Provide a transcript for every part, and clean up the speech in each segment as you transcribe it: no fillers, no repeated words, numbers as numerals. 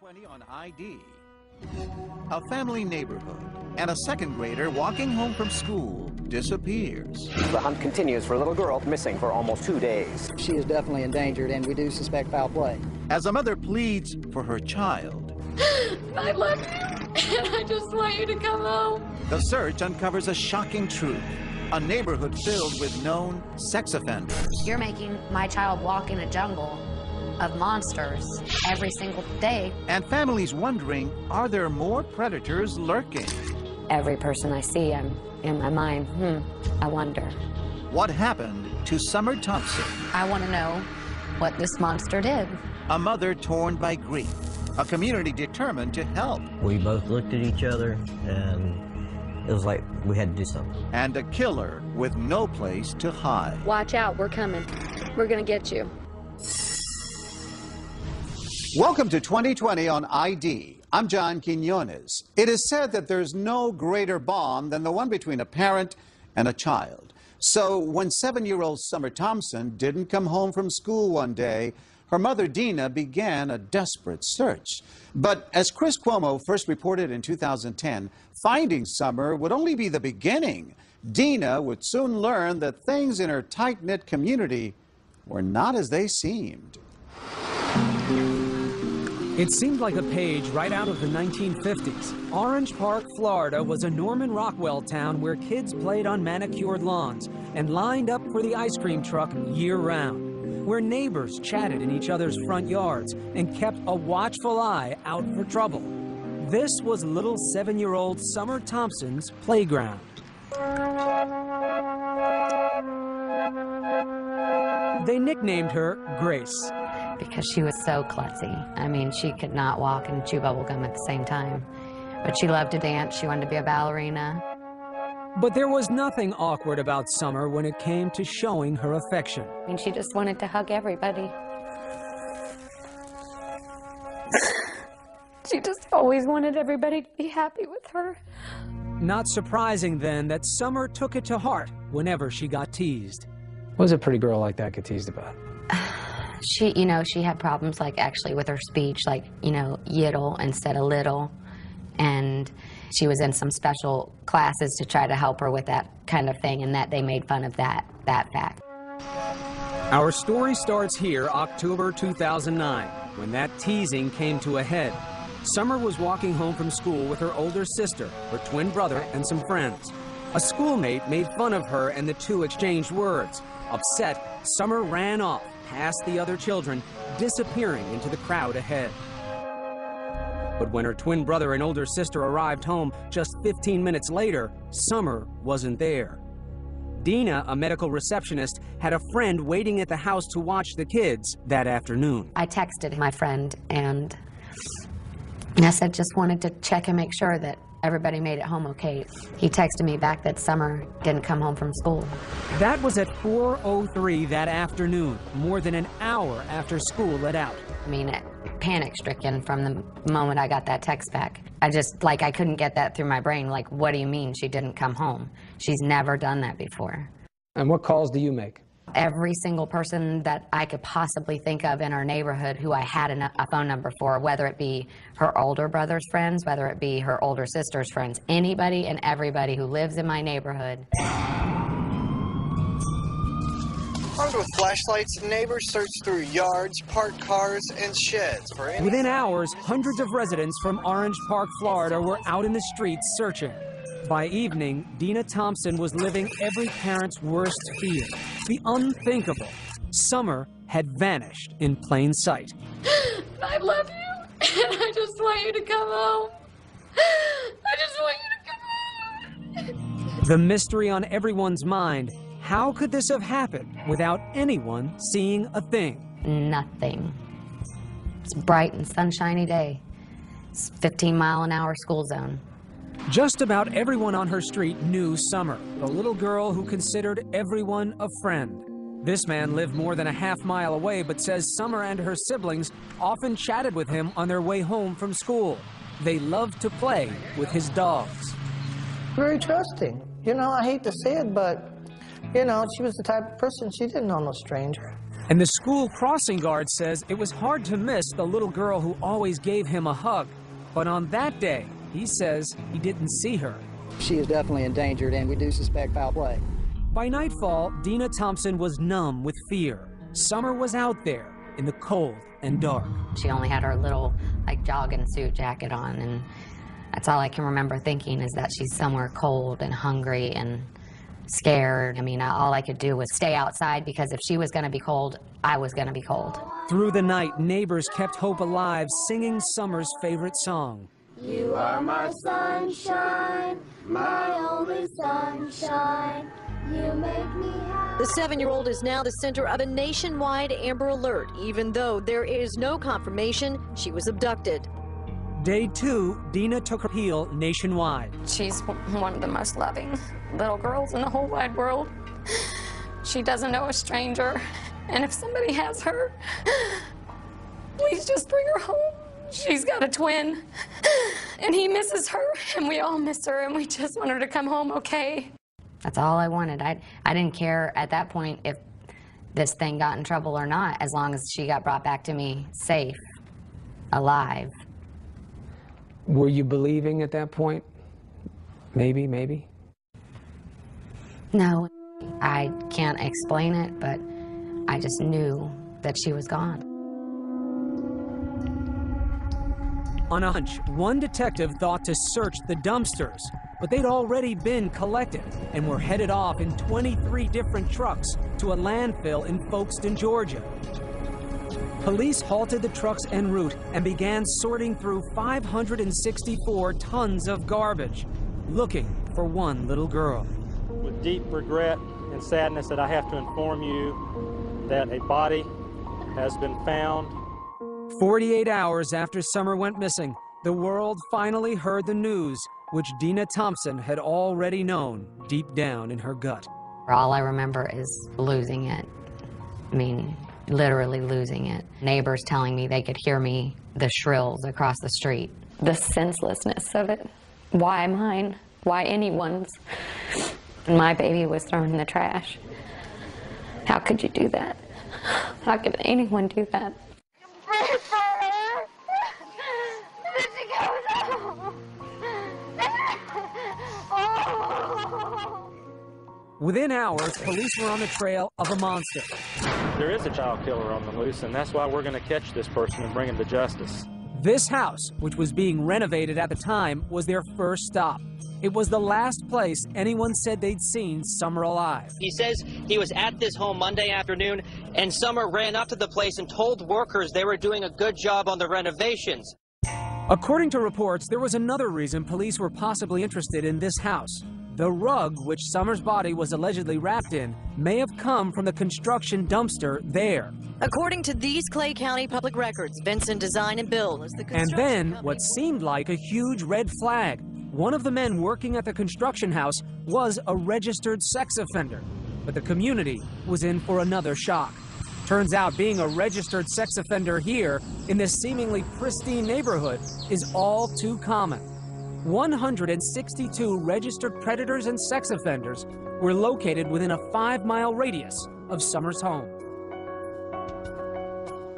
20 on ID. A family neighborhood and a second grader walking home from school disappears. The hunt continues for a little girl missing for almost 2 days. She is definitely endangered, and we do suspect foul play. As a mother pleads for her child, I love you, and I just want you to come home. the search uncovers a shocking truth. A neighborhood filled with known sex offenders. You're making my child walk in a jungle of monsters every single day. And families wondering, are there more predators lurking? Every person I see, I'm in my mind, I wonder. What happened to Summer Thompson? I want to know what this monster did. A mother torn by grief. A community determined to help. We both looked at each other, and it was like we had to do something. And a killer with no place to hide. Watch out, we're coming. We're gonna get you. Welcome to 2020 on ID. I'm John Quinones. It is said that there's no greater bond than the one between a parent and a child. So when 7-year-old Summer Thompson didn't come home from school one day, her mother Dina began a desperate search. But as Chris Cuomo first reported in 2010, finding Summer would only be the beginning. Dina would soon learn that things in her tight-knit community were not as they seemed. It seemed like a page right out of the 1950s. Orange Park, Florida was a Norman Rockwell town where kids played on manicured lawns and lined up for the ice cream truck year-round, where neighbors chatted in each other's front yards and kept a watchful eye out for trouble. This was little 7-year-old Summer Thompson's playground. They nicknamed her Grace. Because she was so klutzy. I mean, she could not walk and chew bubble gum at the same time. But she loved to dance. She wanted to be a ballerina. But there was nothing awkward about Summer when it came to showing her affection. I mean, she just wanted to hug everybody. She just always wanted everybody to be happy with her. Not surprising, then, that Summer took it to heart whenever she got teased. What does a pretty girl like that get teased about? She, she had problems, like, actually with her speech, like, yiddle instead of little. And she was in some special classes to try to help her with that kind of thing, and that they made fun of that fact. Our story starts here, October 2009, when that teasing came to a head. Summer was walking home from school with her older sister, her twin brother, and some friends. A schoolmate made fun of her, and the two exchanged words. Upset, Summer ran off past the other children, disappearing into the crowd ahead. But when her twin brother and older sister arrived home just 15 minutes later, Summer wasn't there. Dina, a medical receptionist, had a friend waiting at the house to watch the kids that afternoon. I texted my friend, and I said just wanted to check and make sure that everybody made it home okay. He texted me back that Summer didn't come home from school. That was at 4:03 that afternoon, more than an hour after school let out. I mean, panic-stricken from the moment I got that text back. I couldn't get that through my brain. Like, what do you mean she didn't come home? She's never done that before. And what calls do you make? Every single person that I could possibly think of in our neighborhood who I had a phone number for, whether it be her older brother's friends, whether it be her older sister's friends, anybody and everybody who lives in my neighborhood. Armed with flashlights, neighbors searched through yards, parked cars, and sheds for any... Within hours, hundreds of residents from Orange Park, Florida were out in the streets searching. By evening, Dina Thompson was living every parent's worst fear, the unthinkable. Summer had vanished in plain sight. I love you, and I just want you to come home. I just want you to come home. The mystery on everyone's mind, how could this have happened without anyone seeing a thing? Nothing. It's a bright and sunshiny day. It's 15-mile-an-hour school zone. Just about everyone on her street knew Summer, the little girl who considered everyone a friend. This man lived more than a half-mile away, but says Summer and her siblings often chatted with him on their way home from school. They loved to play with his dogs. Very trusting. I hate to say it, but, she was the type of person, she didn't know no stranger. And the school crossing guard says it was hard to miss the little girl who always gave him a hug. But on that day, he says he didn't see her. She is definitely endangered, and we do suspect foul play. By nightfall, Dina Thompson was numb with fear. Summer was out there in the cold and dark. She only had her little, like, jogging suit jacket on, and that's all I can remember thinking is that she's somewhere cold and hungry and scared. I mean, all I could do was stay outside because if she was going to be cold, I was going to be cold. Through the night, neighbors kept hope alive, singing Summer's favorite song. You are my sunshine, my only sunshine. You make me happy. The 7-year-old is now the center of a nationwide Amber Alert, even though there is no confirmation she was abducted. Day 2, Dina took her appeal nationwide. She's one of the most loving little girls in the whole wide world. She doesn't know a stranger, and if somebody has her, please just bring her home. She's got a twin, and he misses her, and we all miss her, and we just want her to come home okay. That's all I wanted. I didn't care at that point if this thing got in trouble or not, as long as she got brought back to me safe, alive. Were you believing at that point? Maybe? No, I can't explain it, but I just knew that she was gone. On a hunch, one detective thought to search the dumpsters, but they'd already been collected and were headed off in 23 different trucks to a landfill in Folkestone, Georgia. Police halted the trucks en route and began sorting through 564 tons of garbage, looking for one little girl. With deep regret and sadness that I have to inform you that a body has been found. 48 hours after Summer went missing, the world finally heard the news, which Dina Thompson had already known deep down in her gut. All I remember is losing it. I mean, literally losing it. Neighbors telling me they could hear me, the shrills across the street. The senselessness of it. Why mine? Why anyone's? And my baby was thrown in the trash. How could you do that? How could anyone do that? Within hours, police were on the trail of a monster. There is a child killer on the loose, and that's why we're going to catch this person and bring him to justice. This house, which was being renovated at the time, was their first stop. It was the last place anyone said they'd seen Summer alive. He says he was at this home Monday afternoon, and Summer ran up to the place and told workers they were doing a good job on the renovations. According to reports, there was another reason police were possibly interested in this house. The rug which Summer's body was allegedly wrapped in may have come from the construction dumpster there. According to these Clay County public records, Vincent Design and Bill is the construction And then, company. what seemed like a huge red flag. One of the men working at the construction house was a registered sex offender. But the community was in for another shock. Turns out being a registered sex offender here, in this seemingly pristine neighborhood, is all too common. 162 registered predators and sex offenders were located within a 5-mile radius of Summer's home.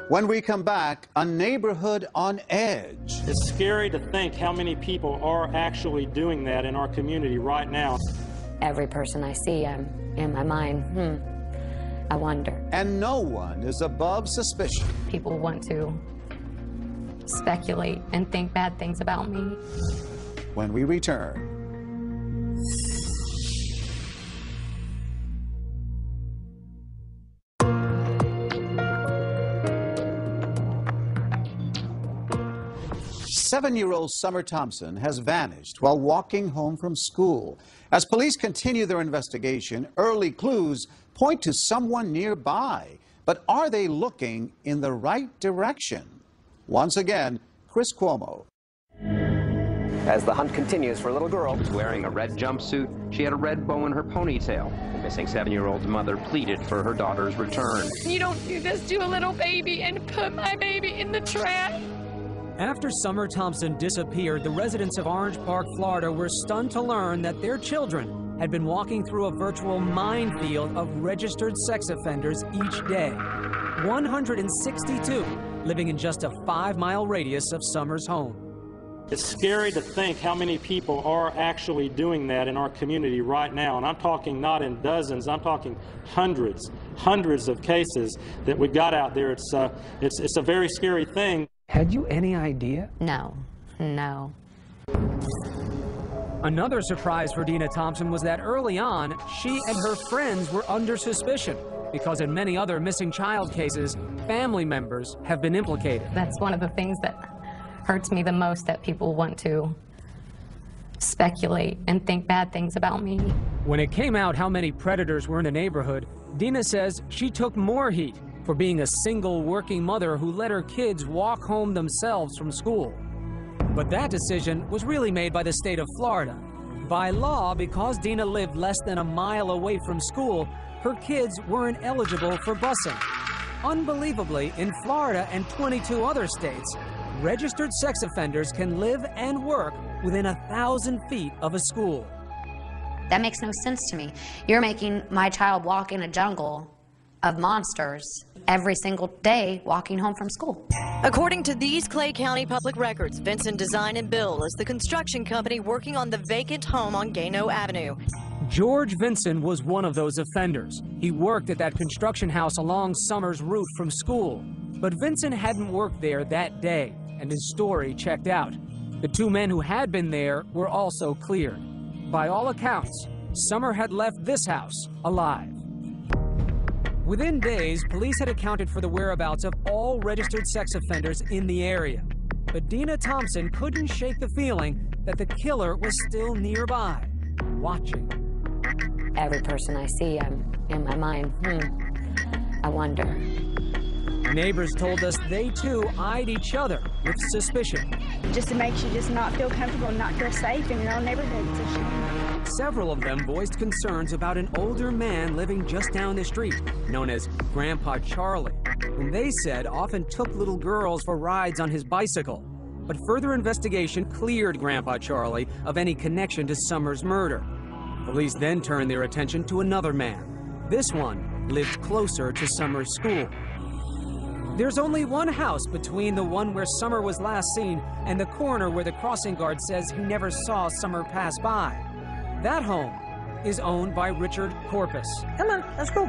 When we come back, a neighborhood on edge. It's scary to think how many people are actually doing that in our community right now. Every person I see, I'm in my mind, I wonder. And no one is above suspicion. People want to speculate and think bad things about me. When we return. Seven-year-old Summer Thompson has vanished while walking home from school. As police continue their investigation, early clues point to someone nearby. But are they looking in the right direction? Once again, Chris Cuomo. As the hunt continues for a little girl. She was wearing a red jumpsuit. She had a red bow in her ponytail. The missing 7-year-old's mother pleaded for her daughter's return. You don't do this to a little baby and put my baby in the trash. After Summer Thompson disappeared, the residents of Orange Park, Florida were stunned to learn that their children had been walking through a virtual minefield of registered sex offenders each day. 162, living in just a 5-mile radius of Summer's home. It's scary to think how many people are actually doing that in our community right now. And I'm talking not in dozens, I'm talking hundreds of cases that we've got out there. It's a very scary thing. Had you any idea? No. Another surprise for Dina Thompson was that early on, she and her friends were under suspicion because in many other missing child cases, family members have been implicated. That's one of the things that hurts me the most, that people want to speculate and think bad things about me. When it came out how many predators were in the neighborhood, Dina says she took more heat for being a single working mother who let her kids walk home themselves from school. But that decision was really made by the state of Florida. By law, because Dina lived less than a mile away from school, her kids weren't eligible for busing. Unbelievably, in Florida and 22 other states, registered sex offenders can live and work within 1,000 feet of a school. That makes no sense to me. You're making my child walk in a jungle of monsters every single day walking home from school. According to these Clay County public records, Vincent Design and Bill is the construction company working on the vacant home on Gano Avenue. George Vinson was one of those offenders. He worked at that construction house along Summer's route from school. But Vinson hadn't worked there that day, and his story checked out. The two men who had been there were also cleared. By all accounts, Summer had left this house alive. Within days, police had accounted for the whereabouts of all registered sex offenders in the area. But Dina Thompson couldn't shake the feeling that the killer was still nearby, watching. Every person I see, I'm in my mind, I wonder. Neighbors told us they too eyed each other with suspicion. Just it makes you just not feel comfortable and not feel safe in your own neighborhood. It's a shame. Several of them voiced concerns about an older man living just down the street, known as Grandpa Charlie, whom they said often took little girls for rides on his bicycle. But further investigation cleared Grandpa Charlie of any connection to Summer's murder. Police then turned their attention to another man. This one lived closer to Summer's school. There's only one house between the one where Summer was last seen and the corner where the crossing guard says he never saw Summer pass by. That home is owned by Richard Corpus. Come on, let's go.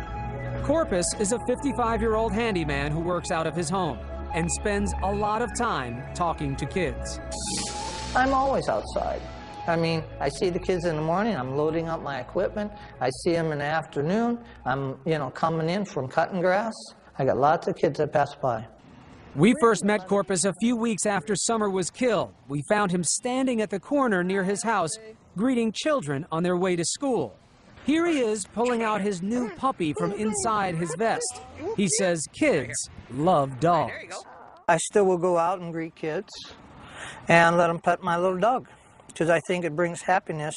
Corpus is a 55-year-old handyman who works out of his home and spends a lot of time talking to kids. I'm always outside. I mean, I see the kids in the morning, I'm loading up my equipment. I see them in the afternoon. I'm, coming in from cutting grass. I got lots of kids that pass by. We first met Corpus a few weeks after Summer was killed. We found him standing at the corner near his house, greeting children on their way to school. Here he is pulling out his new puppy from inside his vest. He says kids love dogs. I still will go out and greet kids and let them pet my little dog, because I think it brings happiness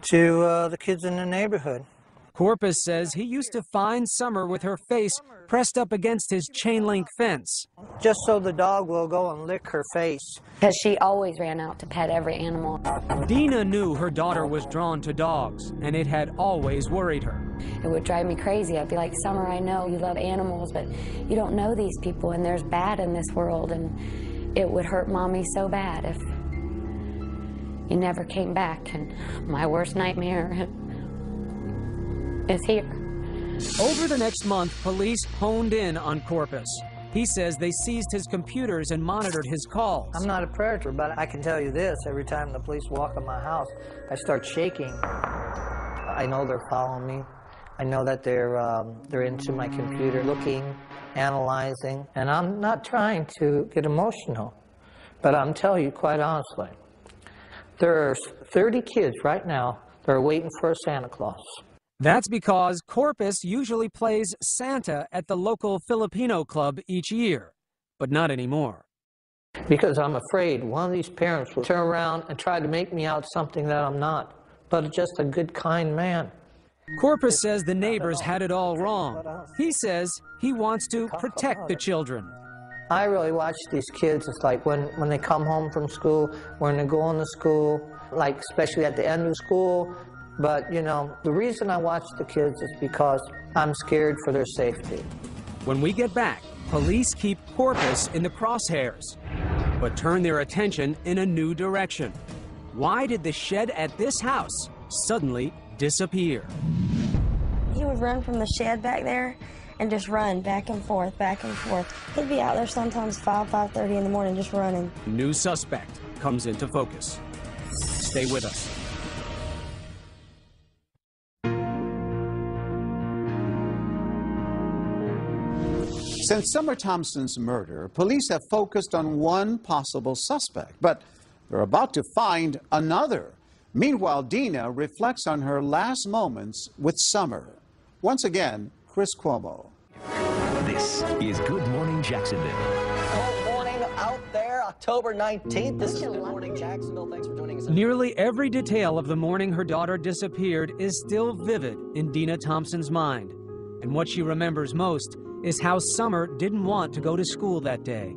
to the kids in the neighborhood. Corpus says he used to find Summer with her face pressed up against his chain-link fence. Just so the dog will go and lick her face. Because she always ran out to pet every animal. Dina knew her daughter was drawn to dogs, and it had always worried her. It would drive me crazy. I'd be like, Summer, I know you love animals, but you don't know these people, and there's bad in this world, and it would hurt Mommy so bad if you never came back, and my worst nightmare is here. Over the next month, police honed in on Corpus. He says they seized his computers and monitored his calls. I'm not a predator, but I can tell you this, every time the police walk in my house, I start shaking. I know they're following me. I know that they're into my computer, looking, analyzing, and I'm not trying to get emotional, but I'm telling you quite honestly, there's 30 kids right now that are waiting for a Santa Claus. That's because Corpus usually plays Santa at the local Filipino club each year, but not anymore. Because I'm afraid one of these parents will turn around and try to make me out something that I'm not, but just a good, kind man. Corpus says the neighbors had it all wrong. He says he wants to protect the children. I really watch these kids. It's like when they come home from school, when they're going to school, like especially at the end of school. But, the reason I watch the kids is because I'm scared for their safety. When we get back, police keep Corpus in the crosshairs, but turn their attention in a new direction. Why did the shed at this house suddenly disappear? He would run from the shed back there and just run back and forth, back and forth. He'd be out there sometimes 5:30 in the morning just running. New suspect comes into focus. Stay with us. Since Summer Thompson's murder, police have focused on one possible suspect, but they're about to find another. Meanwhile, Dina reflects on her last moments with Summer. Once again, Chris Cuomo. This is Good Morning Jacksonville. Good morning out there, October 19th. This is Good Morning Jacksonville. Thanks for joining us. Nearly every detail of the morning her daughter disappeared is still vivid in Dina Thompson's mind. And what she remembers most is how Summer didn't want to go to school that day.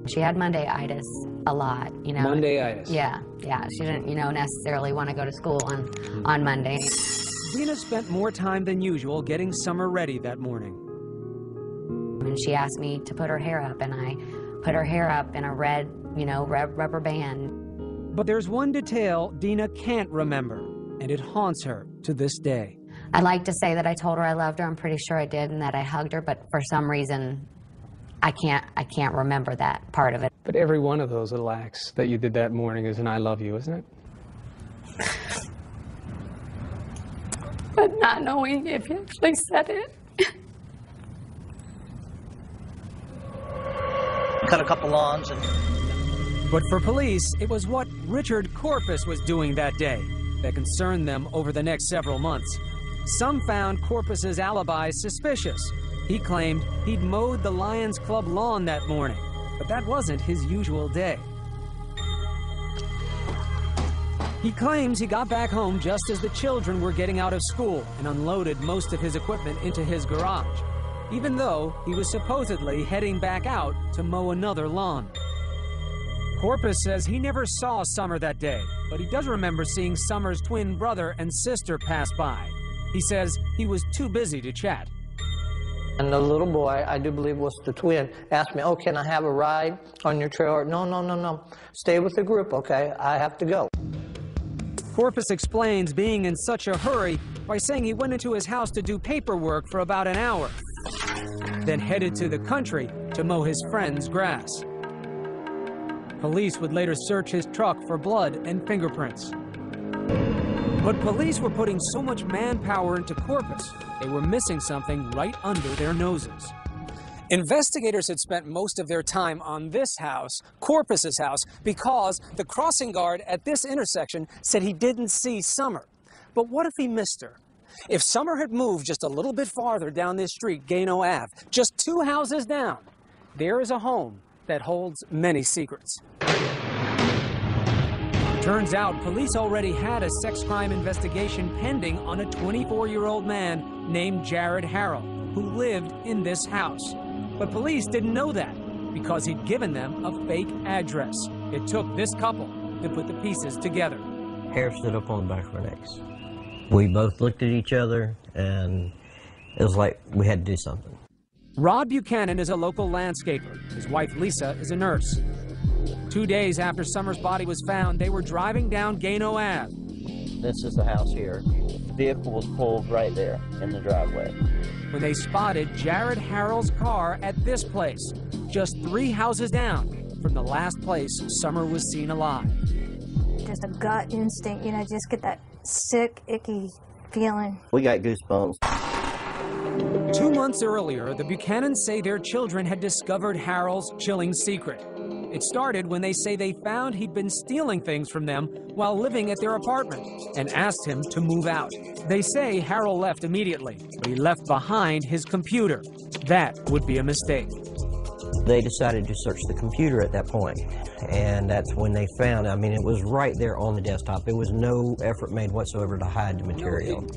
She had Monday-itis a lot, you know. Monday-itis. Yeah. She didn't, necessarily want to go to school on Monday. Dina spent more time than usual getting Summer ready that morning. And she asked me to put her hair up, and I put her hair up in a red, rubber band. But there's one detail Dina can't remember, and it haunts her to this day. I'd like to say that I told her I loved her. I'm pretty sure I did, and that I hugged her, but for some reason, I can't remember that part of it. But every one of those little acts that you did that morning is an I love you, isn't it? But not knowing if he actually said it. Cut a couple lawns and... But for police, it was what Richard Corpus was doing that day that concerned them over the next several months. Some found Corpus's alibi suspicious. He claimed he'd mowed the Lions Club lawn that morning, but that wasn't his usual day. He claims he got back home just as the children were getting out of school and unloaded most of his equipment into his garage, even though he was supposedly heading back out to mow another lawn. Corpus says he never saw Summer that day, but he does remember seeing Summer's twin brother and sister pass by. He says he was too busy to chat. And the little boy, I do believe was the twin, asked me, oh, can I have a ride on your trailer? No. Stay with the group, okay? I have to go. Corpus explains being in such a hurry by saying he went into his house to do paperwork for about an hour, then headed to the country to mow his friend's grass. Police would later search his truck for blood and fingerprints. But police were putting so much manpower into Corpus, they were missing something right under their noses. Investigators had spent most of their time on this house, Corpus's house, because the crossing guard at this intersection said he didn't see Summer. But what if he missed her? If Summer had moved just a little bit farther down this street, Gano Ave, just 2 houses down, there is a home that holds many secrets. Turns out police already had a sex crime investigation pending on a 24-year-old man named Jared Harrell, who lived in this house. But police didn't know that because he'd given them a fake address. It took this couple to put the pieces together. Hair stood up on the back of our necks. We both looked at each other, and it was like we had to do something. Rod Buchanan is a local landscaper. His wife, Lisa, is a nurse. 2 days after Summer's body was found, they were driving down Gano Ave. This is the house here. The vehicle was pulled right there in the driveway. When they spotted Jared Harrell's car at this place, just 3 houses down from the last place Summer was seen alive. Just a gut instinct, just get that sick, icky feeling. We got goosebumps. 2 months earlier, the Buchanans say their children had discovered Harrell's chilling secret. It started when they say they found he'd been stealing things from them while living at their apartment and asked him to move out. They say Harrell left immediately, but he left behind his computer. That would be a mistake. They decided to search the computer at that point, and that's when they found, it was right there on the desktop. There was no effort made whatsoever to hide the material.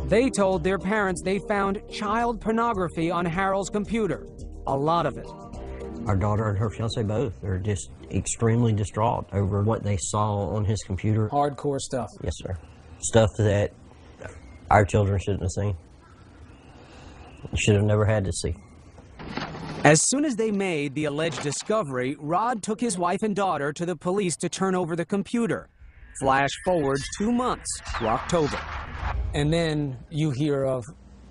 They told their parents they found child pornography on Harrell's computer, a lot of it. Our daughter and her fiance both are just extremely distraught over what they saw on his computer. Hardcore stuff. Yes, sir. Stuff that our children shouldn't have seen. Should have never had to see. As soon as they made the alleged discovery, Rod took his wife and daughter to the police to turn over the computer. Flash forward 2 months to October. And then you hear of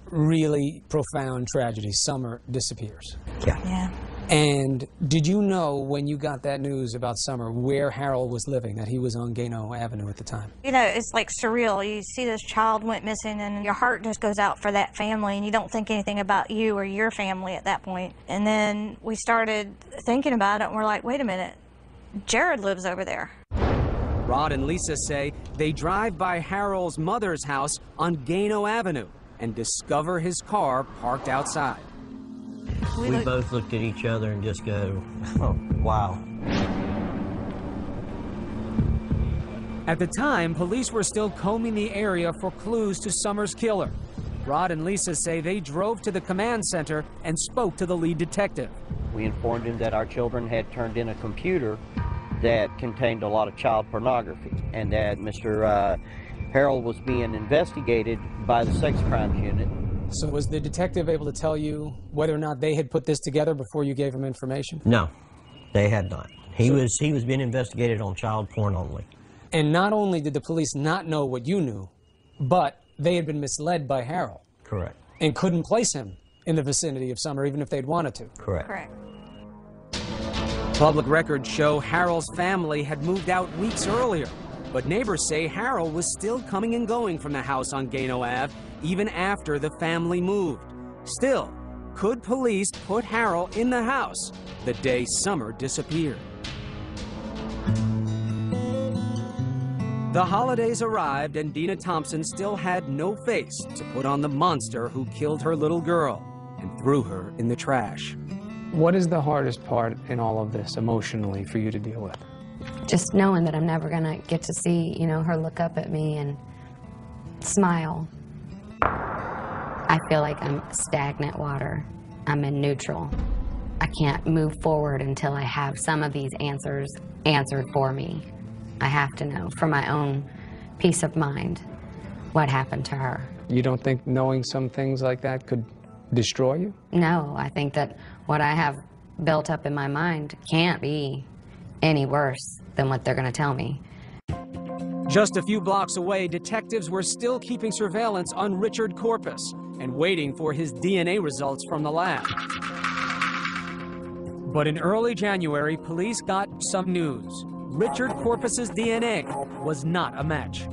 really profound tragedy. Summer disappears. Yeah. And did you know when you got that news about Summer where Harold was living, that he was on Gano Avenue at the time? You know, it's like surreal. You see this child went missing and your heart just goes out for that family and you don't think anything about you or your family at that point. And then we started thinking about it and we're like, wait a minute, Jared lives over there. Rod and Lisa say they drive by Harold's mother's house on Gano Avenue and discover his car parked outside. We both looked at each other and just go, oh, wow. At the time, police were still combing the area for clues to Summer's killer. Rod and Lisa say they drove to the command center and spoke to the lead detective. We informed him that our children had turned in a computer that contained a lot of child pornography and that Mr. Harold was being investigated by the sex crimes unit. So was the detective able to tell you whether or not they had put this together before you gave him information? No, they had not. He was being investigated on child porn only. And not only did the police not know what you knew, but they had been misled by Harold. Correct. And couldn't place him in the vicinity of Summer even if they'd wanted to. Correct. Correct. Public records show Harold's family had moved out weeks earlier, but neighbors say Harold was still coming and going from the house on Gano Ave even after the family moved. Still, could police put Harold in the house the day Summer disappeared? The holidays arrived and Dina Thompson still had no face to put on the monster who killed her little girl and threw her in the trash. What is the hardest part in all of this emotionally for you to deal with? Just knowing that I'm never gonna get to see, you know, her look up at me and smile. I feel like I'm stagnant water. I'm in neutral. I can't move forward until I have some of these answers answered for me. I have to know for my own peace of mind what happened to her. You don't think knowing some things like that could destroy you? No, I think that what I have built up in my mind can't be any worse than what they're going to tell me. Just a few blocks away, detectives were still keeping surveillance on Richard Corpus and waiting for his DNA results from the lab. But in early January, police got some news. Richard Corpus's DNA was not a match.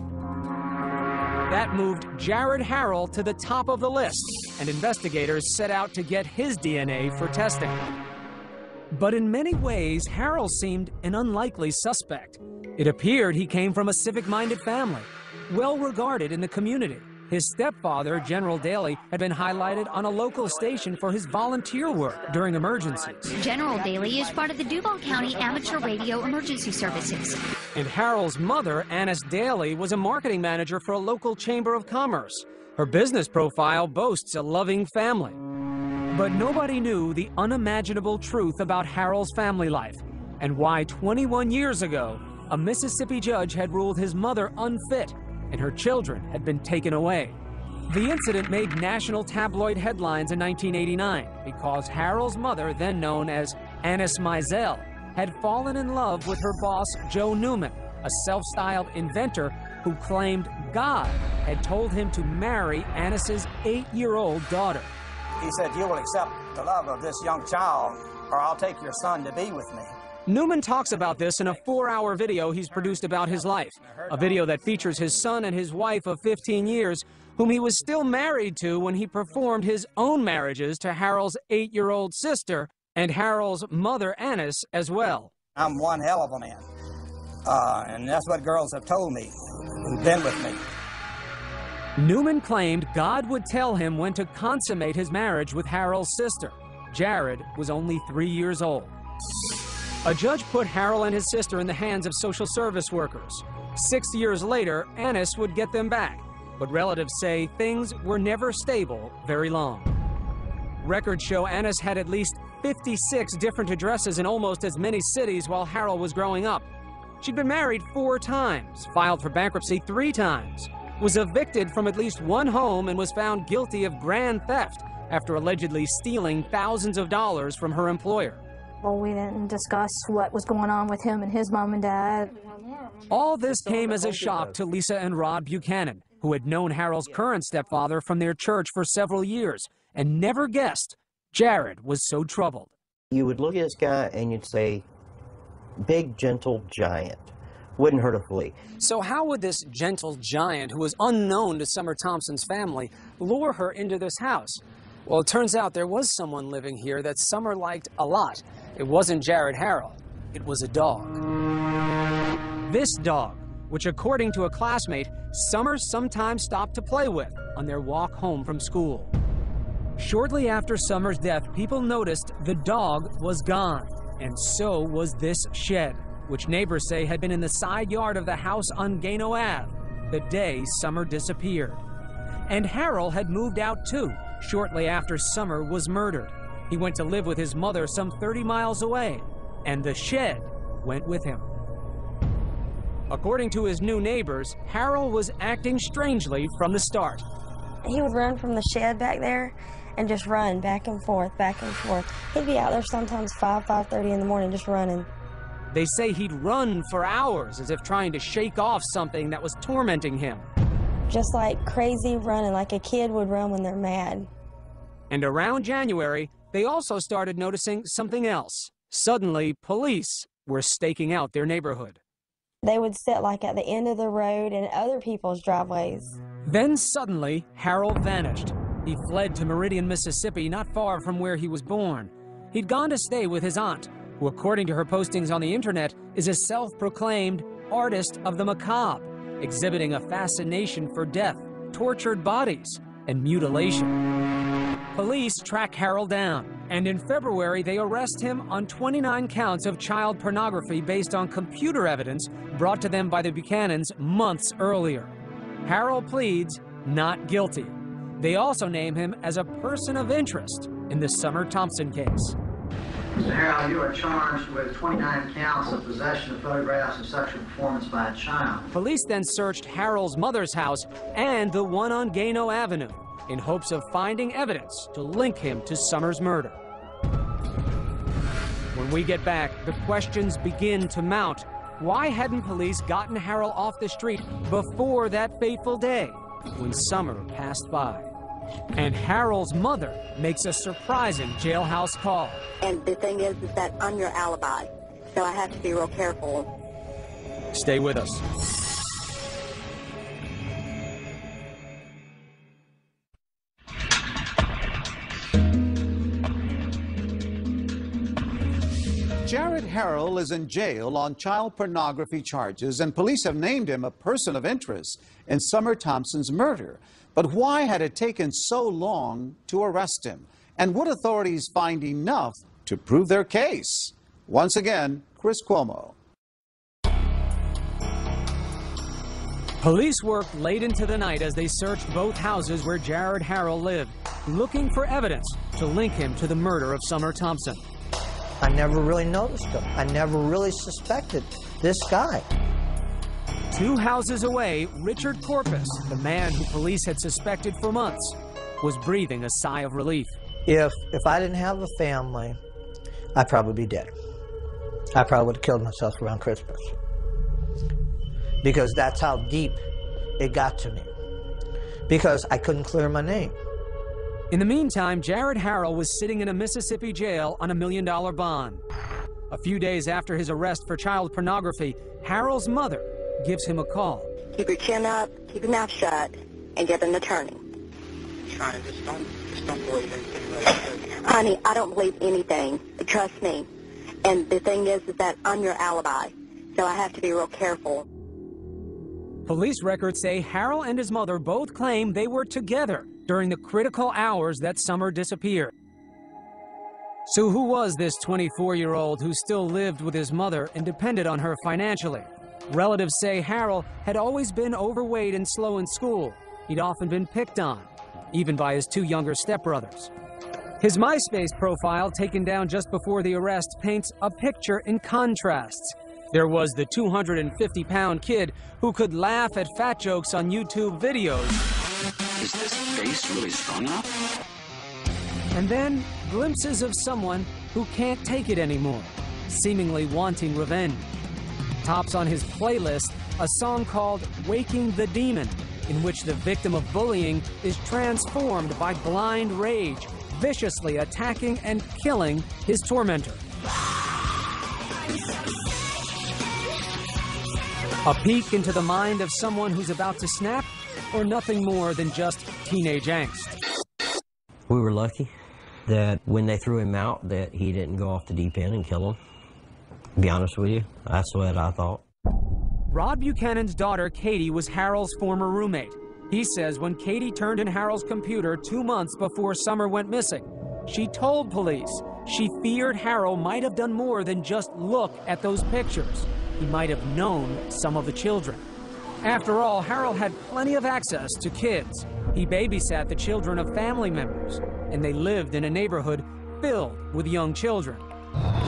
That moved Jared Harold to the top of the list, and investigators set out to get his DNA for testing. But in many ways, Harold seemed an unlikely suspect. It appeared he came from a civic-minded family, well regarded in the community. His stepfather, General Daly, had been highlighted on a local station for his volunteer work during emergencies. General Daly is part of the Duval County Amateur Radio Emergency Services. And Harold's mother, Annis Daly, was a marketing manager for a local chamber of commerce. Her business profile boasts a loving family. But nobody knew the unimaginable truth about Harold's family life and why 21 years ago, a Mississippi judge had ruled his mother unfit and her children had been taken away. The incident made national tabloid headlines in 1989 because Harold's mother, then known as Annis Mizell, had fallen in love with her boss, Joe Newman, a self-styled inventor who claimed God had told him to marry Annis's 8-year-old daughter. He said, "You will accept the love of this young child, or I'll take your son to be with me." Newman talks about this in a 4-hour video he's produced about his life, a video that features his son and his wife of 15 years, whom he was still married to when he performed his own marriages to Harold's 8-year-old sister and Harold's mother, Annis, as well. I'm one hell of a man, and that's what girls have told me who've been with me. Newman claimed God would tell him when to consummate his marriage with Harold's sister. Jared was only 3 years old. A judge put Harold and his sister in the hands of social service workers. 6 years later, Annis would get them back, but relatives say things were never stable very long. Records show Annis had at least 56 different addresses in almost as many cities while Harold was growing up. She'd been married 4 times, filed for bankruptcy 3 times, was evicted from at least 1 home, and was found guilty of grand theft after allegedly stealing thousands of dollars from her employer. Well, we didn't discuss what was going on with him and his mom and dad. All this came as a shock to Lisa and Rod Buchanan, who had known Harold's current stepfather from their church for several years and never guessed Jared was so troubled. You would look at this guy and you'd say, big, gentle giant. Wouldn't hurt a flea. So how would this gentle giant, who was unknown to Summer Thompson's family, lure her into this house? Well, it turns out there was someone living here that Summer liked a lot. It wasn't Jared Harrell. It was a dog. This dog, which according to a classmate, Summer sometimes stopped to play with on their walk home from school. Shortly after Summer's death, people noticed the dog was gone, and so was this shed, which neighbors say had been in the side yard of the house on Gano Ave the day Summer disappeared. And Harold had moved out too, shortly after Summer was murdered. He went to live with his mother some 30 miles away, and the shed went with him. According to his new neighbors, Harold was acting strangely from the start. He would run from the shed back there and just run back and forth, back and forth. He'd be out there sometimes 5:30 in the morning just running. They say he'd run for hours as if trying to shake off something that was tormenting him. Just like crazy running, like a kid would run when they're mad. And around January, they also started noticing something else. Suddenly, police were staking out their neighborhood. They would sit like at the end of the road and other people's driveways. Then suddenly, Harold vanished. He fled to Meridian, Mississippi, not far from where he was born. He'd gone to stay with his aunt, who, according to her postings on the internet, is a self-proclaimed artist of the macabre, exhibiting a fascination for death, tortured bodies, and mutilation. Police track Harold down, and in February they arrest him on 29 counts of child pornography based on computer evidence brought to them by the Buchanans months earlier. Harold pleads not guilty. They also name him as a person of interest in the Summer Thompson case. Mr. Harold, you are charged with 29 counts of possession of photographs of sexual performance by a child. Police then searched Harold's mother's house and the one on Gano Avenue in hopes of finding evidence to link him to Summer's murder. When we get back, the questions begin to mount. Why hadn't police gotten Harold off the street before that fateful day when Summer passed by? And Harold's mother makes a surprising jailhouse call. And the thing is that I'm your alibi, so I have to be real careful. Stay with us. Jared Harrell is in jail on child pornography charges, and police have named him a person of interest in Summer Thompson's murder. But why had it taken so long to arrest him? And would authorities find enough to prove their case? Once again, Chris Cuomo. Police worked late into the night as they searched both houses where Jared Harrell lived, looking for evidence to link him to the murder of Summer Thompson. I never really noticed him. I never really suspected this guy. 2 houses away, Richard Corpus, the man who police had suspected for months, was breathing a sigh of relief. If I didn't have a family, I'd probably be dead. I probably would have killed myself around Christmas. Because that's how deep it got to me. Because I couldn't clear my name. In the meantime, Jared Harrell was sitting in a Mississippi jail on $1 million bond. A few days after his arrest for child pornography, Harrell's mother gives him a call. Keep your chin up, keep your mouth shut, and get an attorney. Just don't believe anything. Honey, I don't believe anything. Trust me. And the thing is that I'm your alibi, so I have to be real careful. Police records say Harrell and his mother both claim they were together during the critical hours that Summer disappeared. So who was this 24-year-old who still lived with his mother and depended on her financially? Relatives say Harrell had always been overweight and slow in school. He'd often been picked on, even by his 2 younger stepbrothers. His MySpace profile, taken down just before the arrest, paints a picture in contrasts. There was the 250-pound kid who could laugh at fat jokes on YouTube videos. Is this bass really strong enough? And then glimpses of someone who can't take it anymore, seemingly wanting revenge. Tops on his playlist a song called Waking the Demon, in which the victim of bullying is transformed by blind rage, viciously attacking and killing his tormentor. A peek into the mind of someone who's about to snap, or nothing more than just teenage angst. We were lucky that when they threw him out that he didn't go off the deep end and kill him. To be honest with you, that's what I thought. Rod Buchanan's daughter, Katie, was Harold's former roommate. He says when Katie turned in Harold's computer 2 months before Summer went missing, she told police she feared Harold might have done more than just look at those pictures. He might have known some of the children. After all, Harold had plenty of access to kids. He babysat the children of family members, and they lived in a neighborhood filled with young children.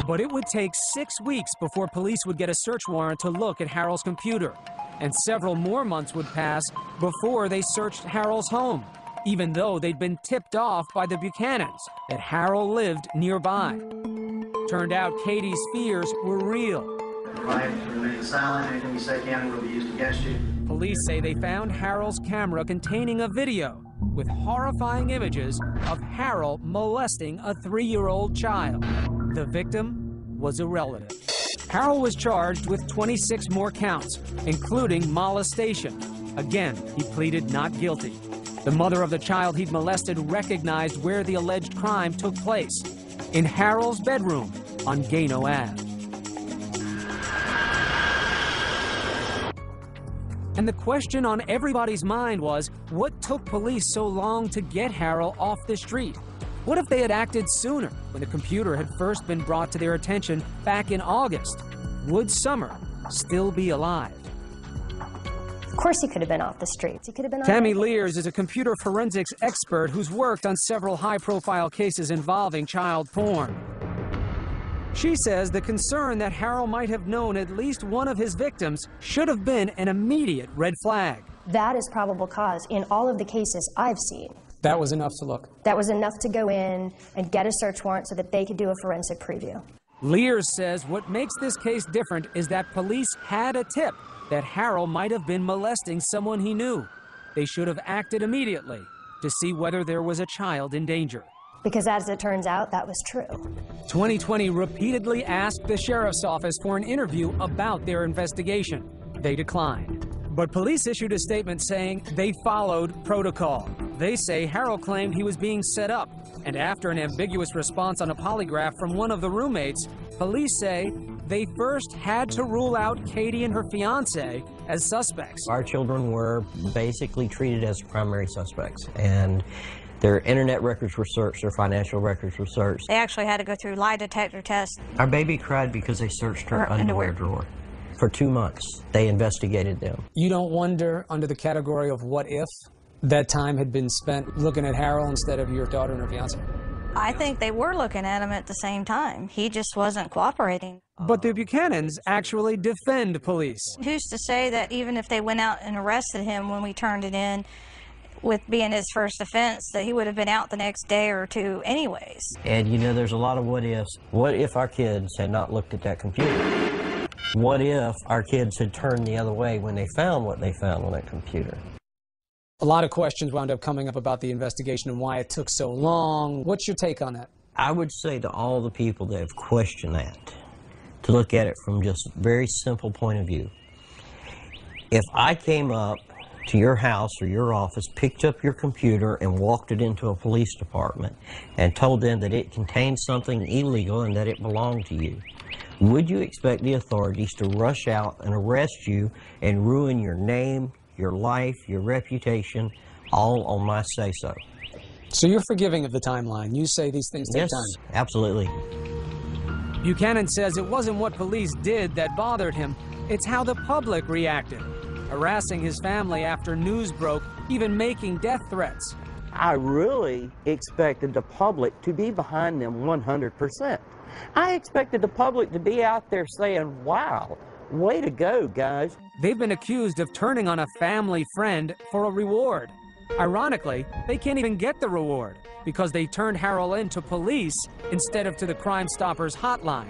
But it would take 6 weeks before police would get a search warrant to look at Harold's computer, and several more months would pass before they searched Harold's home, even though they'd been tipped off by the Buchanans that Harold lived nearby. Turned out Katie's fears were real. Right, remain silent. Anything you say can will be used against you. Police say they found Harold's camera containing a video with horrifying images of Harold molesting a 3-year-old child. The victim was a relative. Harold was charged with 26 more counts, including molestation. Again, he pleaded not guilty. The mother of the child he'd molested recognized where the alleged crime took place, in Harold's bedroom on Gano Ave. And the question on everybody's mind was, what took police so long to get Harold off the street? What if they had acted sooner, when the computer had first been brought to their attention back in August? Would Summer still be alive? Of course he could have been off the streets. He could have been. Tammy Lears is a computer forensics expert who's worked on several high-profile cases involving child porn. She says the concern that Harold might have known at least one of his victims should have been an immediate red flag. That is probable cause in all of the cases I've seen. That was enough to look. That was enough to go in and get a search warrant so that they could do a forensic preview. Lears says what makes this case different is that police had a tip that Harold might have been molesting someone he knew. They should have acted immediately to see whether there was a child in danger. Because as it turns out, that was true. 2020 repeatedly asked the sheriff's office for an interview about their investigation. They declined. But police issued a statement saying they followed protocol. They say Harold claimed he was being set up, and after an ambiguous response on a polygraph from one of the roommates, police say they first had to rule out Katie and her fiancé as suspects. Our children were basically treated as primary suspects, and their internet records were searched, their financial records were searched. They actually had to go through lie detector tests. Our baby cried because they searched her underwear drawer. For 2 months, they investigated them. You don't wonder, under the category of what if, that time had been spent looking at Harold instead of your daughter and her fiancé? I think they were looking at him at the same time. He just wasn't cooperating. But the Buchanans actually defend police. Who's to say that even if they went out and arrested him when we turned it in, with being his first offense, that he would have been out the next day or two anyways? And you know, there's a lot of what ifs. What if our kids had not looked at that computer? What if our kids had turned the other way when they found what they found on that computer? A lot of questions wound up coming up about the investigation and why it took so long. What's your take on that? I would say to all the people that have questioned that, to look at it from just a very simple point of view. If I came up to your house or your office, picked up your computer and walked it into a police department and told them that it contained something illegal and that it belonged to you, would you expect the authorities to rush out and arrest you and ruin your name, your life, your reputation, all on my say-so? So you're forgiving of the timeline. You say these things take time. Yes, absolutely. Buchanan says it wasn't what police did that bothered him. It's how the public reacted, harassing his family after news broke, even making death threats. I really expected the public to be behind them 100%. I expected the public to be out there saying, wow, way to go, guys. They've been accused of turning on a family friend for a reward. Ironically, they can't even get the reward because they turned Harold in to police instead of to the Crime Stoppers hotline.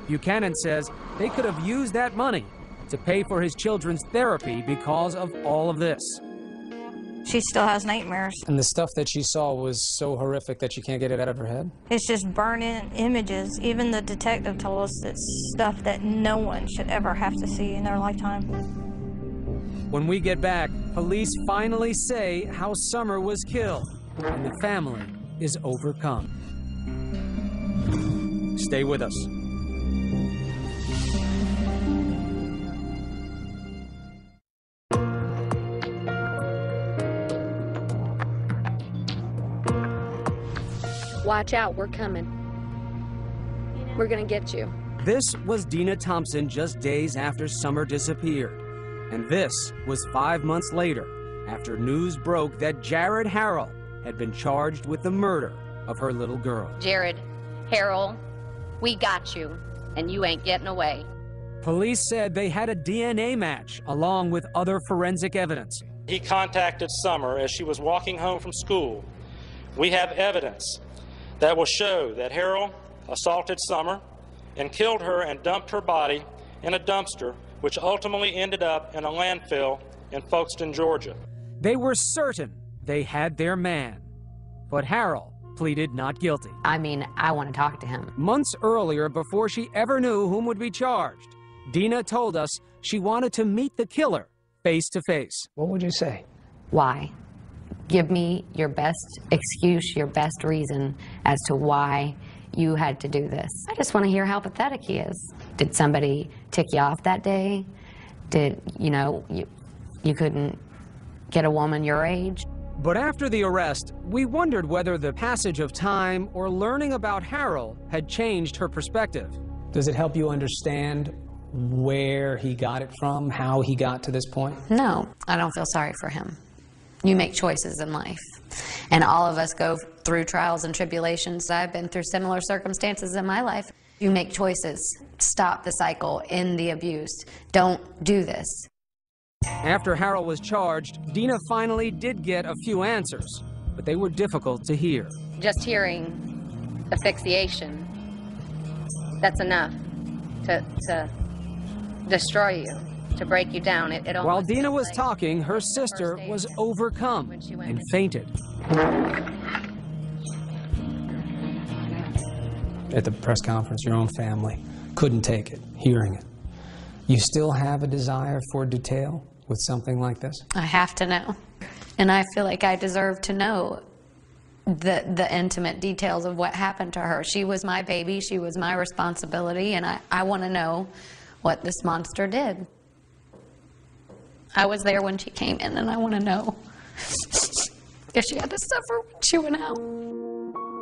Buchanan says they could have used that money to pay for his children's therapy because of all of this. She still has nightmares. And the stuff that she saw was so horrific that she can't get it out of her head? It's just burning images. Even the detective told us it's stuff that no one should ever have to see in their lifetime. When we get back, police finally say how Summer was killed, and the family is overcome. Stay with us. Watch out, we're coming. We're gonna get you. This was Dina Thompson just days after Summer disappeared. And this was 5 months later, after news broke that Jared Harrell had been charged with the murder of her little girl. Jared, Harold, we got you, and you ain't getting away. Police said they had a DNA match along with other forensic evidence. He contacted Summer as she was walking home from school. We have evidence that will show that Harold assaulted Summer and killed her and dumped her body in a dumpster, which ultimately ended up in a landfill in Folkestone, Georgia. They were certain they had their man, but Harold pleaded not guilty. I mean, I want to talk to him. Months earlier, before she ever knew whom would be charged, Dina told us she wanted to meet the killer face to face. What would you say? Why? Give me your best excuse, your best reason as to why you had to do this. I just want to hear how pathetic he is. Did somebody tick you off that day? Did, you couldn't get a woman your age? But after the arrest, we wondered whether the passage of time or learning about Harold had changed her perspective. Does it help you understand where he got it from, how he got to this point? No, I don't feel sorry for him. You make choices in life. And all of us go through trials and tribulations. I've been through similar circumstances in my life. You make choices. Stop the cycle, end the abuse. Don't do this. After Harold was charged, Dina finally did get a few answers, but they were difficult to hear. Just hearing asphyxiation, that's enough to destroy you, to break you down. While Dina was talking, her sister was overcome and fainted. At the press conference, your own family couldn't take it, hearing it. You still have a desire for detail with something like this? I have to know. And I feel like I deserve to know the intimate details of what happened to her. She was my baby, she was my responsibility, and I want to know what this monster did. I was there when she came in, and I want to know if she had to suffer when she went out.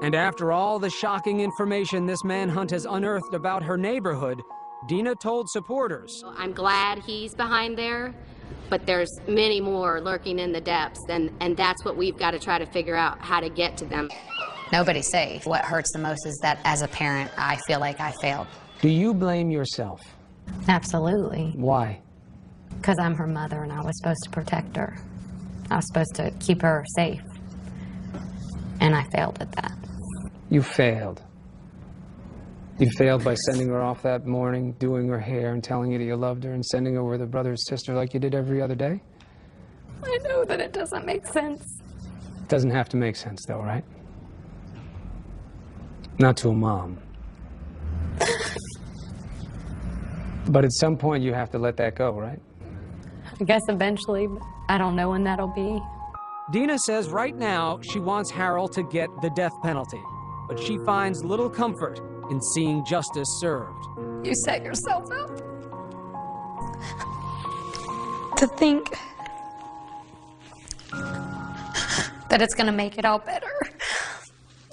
And after all the shocking information this manhunt has unearthed about her neighborhood, Dina told supporters, I'm glad he's behind there, but there's many more lurking in the depths, and that's what we've got to try to figure out, how to get to them. Nobody's safe. What hurts the most is that as a parent, I feel like I failed. Do you blame yourself? Absolutely. Why? Because I'm her mother and I was supposed to protect her. I was supposed to keep her safe. And I failed at that. You failed. You failed by sending her off that morning, doing her hair and telling her that you loved her and sending her with her brother and sister like you did every other day? I know that it doesn't make sense. It doesn't have to make sense though, right? Not to a mom. But at some point you have to let that go, right? I guess eventually, but I don't know when that'll be. Dina says right now she wants Harold to get the death penalty, but she finds little comfort in seeing justice served. You set yourself up to think that it's gonna make it all better.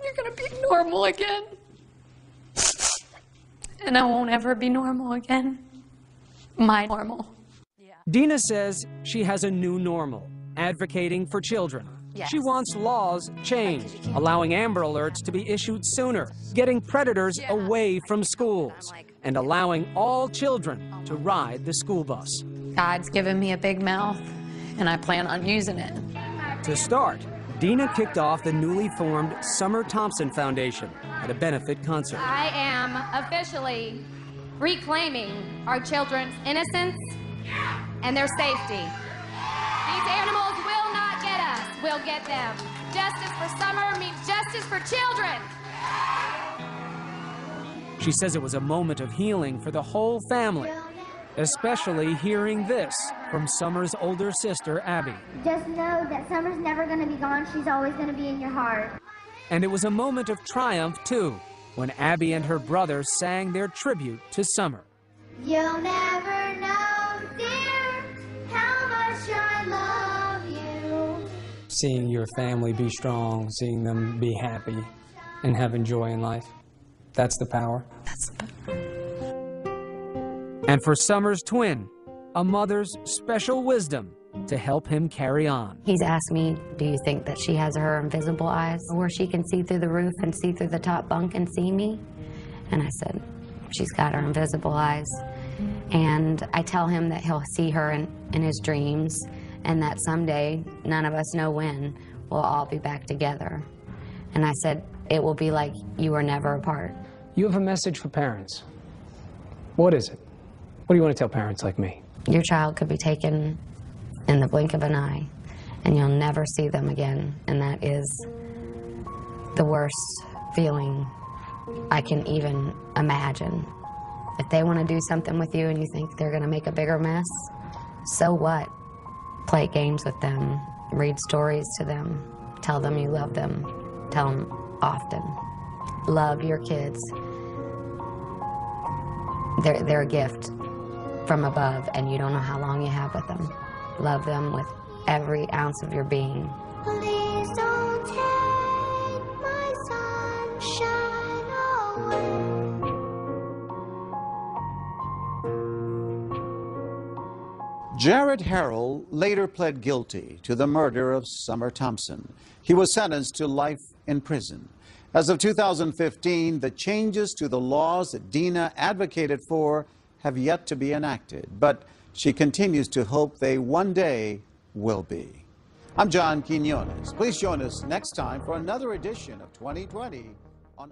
you're gonna be normal again. And I won't ever be normal again. My normal. Dina says she has a new normal, advocating for children. Yes. She wants laws changed, allowing Amber Alerts to be issued sooner, getting predators away from schools, and allowing all children to ride the school bus. God's given me a big mouth, and I plan on using it To start, Dina kicked off the newly formed Summer Thompson Foundation at a benefit concert. I am officially reclaiming our children's innocence and their safety. These animals will not get us, we'll get them. Justice for Summer means justice for children. She says it was a moment of healing for the whole family, especially hearing this from Summer's older sister, Abby. Just know that Summer's never going to be gone. She's always going to be in your heart. And it was a moment of triumph, too, when Abby and her brother sang their tribute to Summer. You'll never know, dear, how much I love you. Seeing your family be strong, seeing them be happy and having joy in life, that's the power. That's the power. And for Summer's twin, a mother's special wisdom to help him carry on. He's asked me, do you think that she has her invisible eyes where she can see through the roof and see through the top bunk and see me? And I said, she's got her invisible eyes. And I tell him that he'll see her in his dreams and that someday, none of us know when, we'll all be back together. And I said, it will be like you were never apart. You have a message for parents. What is it? What do you want to tell parents like me? Your child could be taken in the blink of an eye, and you'll never see them again. And that is the worst feeling I can even imagine. If they want to do something with you and you think they're going to make a bigger mess, so what? Play games with them, read stories to them, tell them you love them, tell them often. Love your kids. They're a gift from above, and you don't know how long you have with them. Love them with every ounce of your being. Please don't take my sunshine away. Jared Harrell later pled guilty to the murder of Summer Thompson. He was sentenced to life in prison. As of 2015, the changes to the laws that Dina advocated for have yet to be enacted, but she continues to hope they one day will be. I'm John Quinones. Please join us next time for another edition of 2020 on